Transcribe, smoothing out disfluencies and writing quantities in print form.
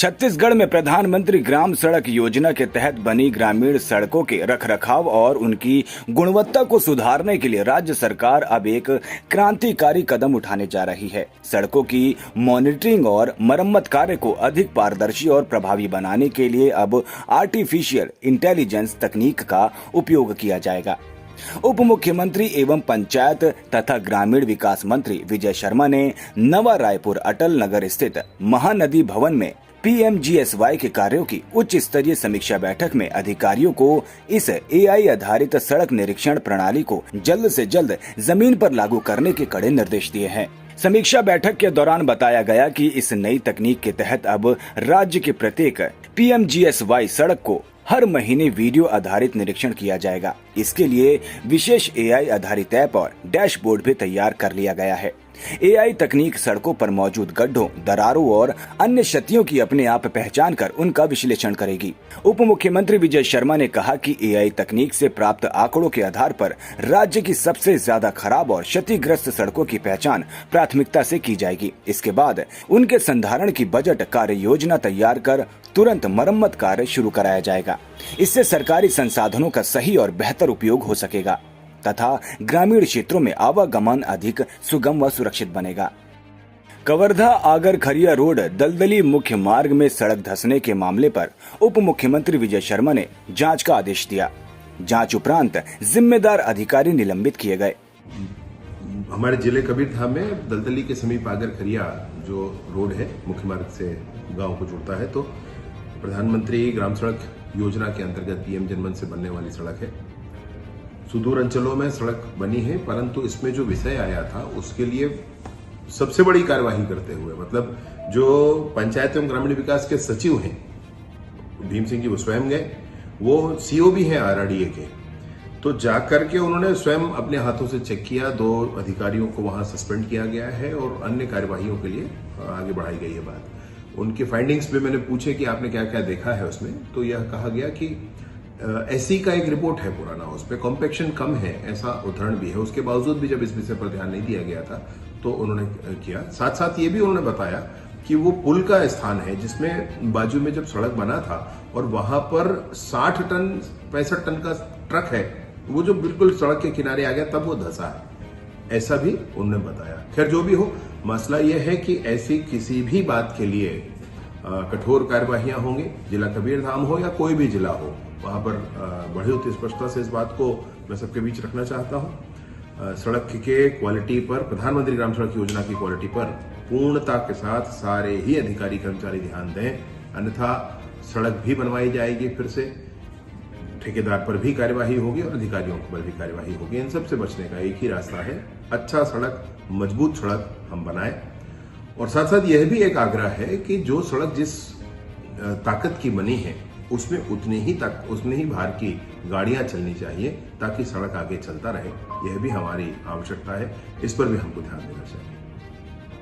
छत्तीसगढ़ में प्रधानमंत्री ग्राम सड़क योजना के तहत बनी ग्रामीण सड़कों के रखरखाव और उनकी गुणवत्ता को सुधारने के लिए राज्य सरकार अब एक क्रांतिकारी कदम उठाने जा रही है। सड़कों की मॉनिटरिंग और मरम्मत कार्य को अधिक पारदर्शी और प्रभावी बनाने के लिए अब आर्टिफिशियल इंटेलिजेंस तकनीक का उपयोग किया जाएगा। उप मुख्यमंत्री एवं पंचायत तथा ग्रामीण विकास मंत्री विजय शर्मा ने नवा रायपुर अटल नगर स्थित महानदी भवन में PMGSY के कार्यों की उच्च स्तरीय समीक्षा बैठक में अधिकारियों को इस AI आधारित सड़क निरीक्षण प्रणाली को जल्द से जल्द जमीन पर लागू करने के कड़े निर्देश दिए हैं। समीक्षा बैठक के दौरान बताया गया कि इस नई तकनीक के तहत अब राज्य के प्रत्येक PMGSY सड़क को हर महीने वीडियो आधारित निरीक्षण किया जाएगा। इसके लिए विशेष AI आधारित ऐप और डैशबोर्ड भी तैयार कर लिया गया है। AI तकनीक सड़कों पर मौजूद गड्ढों, दरारों और अन्य क्षतियों की अपने आप पहचान कर उनका विश्लेषण करेगी। उप मुख्यमंत्री विजय शर्मा ने कहा कि AI तकनीक से प्राप्त आंकड़ों के आधार पर राज्य की सबसे ज्यादा खराब और क्षतिग्रस्त सड़कों की पहचान प्राथमिकता से की जाएगी। इसके बाद उनके संधारण की बजट कार्य योजना तैयार कर तुरंत मरम्मत कार्य शुरू कराया जाएगा। इससे सरकारी संसाधनों का सही और बेहतर उपयोग हो सकेगा तथा ग्रामीण क्षेत्रों में आवागमन अधिक सुगम व सुरक्षित बनेगा। कवर्धा आगर खरिया रोड दलदली मुख्य मार्ग में सड़क धंसने के मामले पर उप मुख्यमंत्री विजय शर्मा ने जांच का आदेश दिया। जांच उपरांत जिम्मेदार अधिकारी निलंबित किए गए। हमारे जिले कबीरधाम में दलदली के समीप आगर खरिया जो रोड है मुख्य मार्ग से गांव को जोड़ता है, तो प्रधानमंत्री ग्राम सड़क योजना के अंतर्गत PM जनमन से बनने वाली सड़क है। सुदूर अंचलों में सड़क बनी है, परंतु इसमें जो विषय आया था उसके लिए सबसे बड़ी कार्यवाही करते हुए, मतलब जो पंचायत एवं ग्रामीण विकास के सचिव हैं भीम सिंह जी, वो स्वयं गए, वो CO भी हैं RRDA के, तो जाकर के उन्होंने स्वयं अपने हाथों से चेक किया। 2 अधिकारियों को वहां सस्पेंड किया गया है और अन्य कार्यवाहियों के लिए आगे बढ़ाई गई है बात। उनके फाइंडिंग्स भी मैंने पूछे कि आपने क्या क्या देखा है उसमें, तो यह कहा गया कि SC का एक रिपोर्ट है पुराना, उस पर कॉम्पैक्शन कम है, ऐसा उदाहरण भी है। उसके बावजूद भी जब इस विषय पर ध्यान नहीं दिया गया था तो उन्होंने किया। साथ साथ ये भी उन्होंने बताया कि वो पुल का स्थान है जिसमें बाजू में जब सड़क बना था और वहां पर 60 टन 65 टन का ट्रक है, वो जो बिल्कुल सड़क के किनारे आ गया तब वो धंसा है, ऐसा भी उन्होंने बताया। खैर जो भी हो, मसला यह है कि ऐसी किसी भी बात के लिए कठोर कार्यवाहियां होंगी, जिला कबीरधाम हो या कोई भी जिला हो, वहां पर बड़ी होती स्पष्टता से इस बात को मैं सबके बीच रखना चाहता हूं। सड़क के क्वालिटी पर, प्रधानमंत्री ग्राम सड़क योजना की क्वालिटी पर पूर्णता के साथ सारे ही अधिकारी कर्मचारी ध्यान दें, अन्यथा सड़क भी बनवाई जाएगी, फिर से ठेकेदार पर भी कार्यवाही होगी और अधिकारियों पर भी कार्यवाही होगी। इन सब से बचने का एक ही रास्ता है, अच्छा सड़क, मजबूत सड़क हम बनाएं। और साथ साथ यह भी एक आग्रह है कि जो सड़क जिस ताकत की बनी है उसमें उतने ही भार की गाड़ियां चलनी चाहिए ताकि सड़क आगे चलता रहे। यह भी हमारी आवश्यकता है, इस पर भी हमको ध्यान देना चाहिए।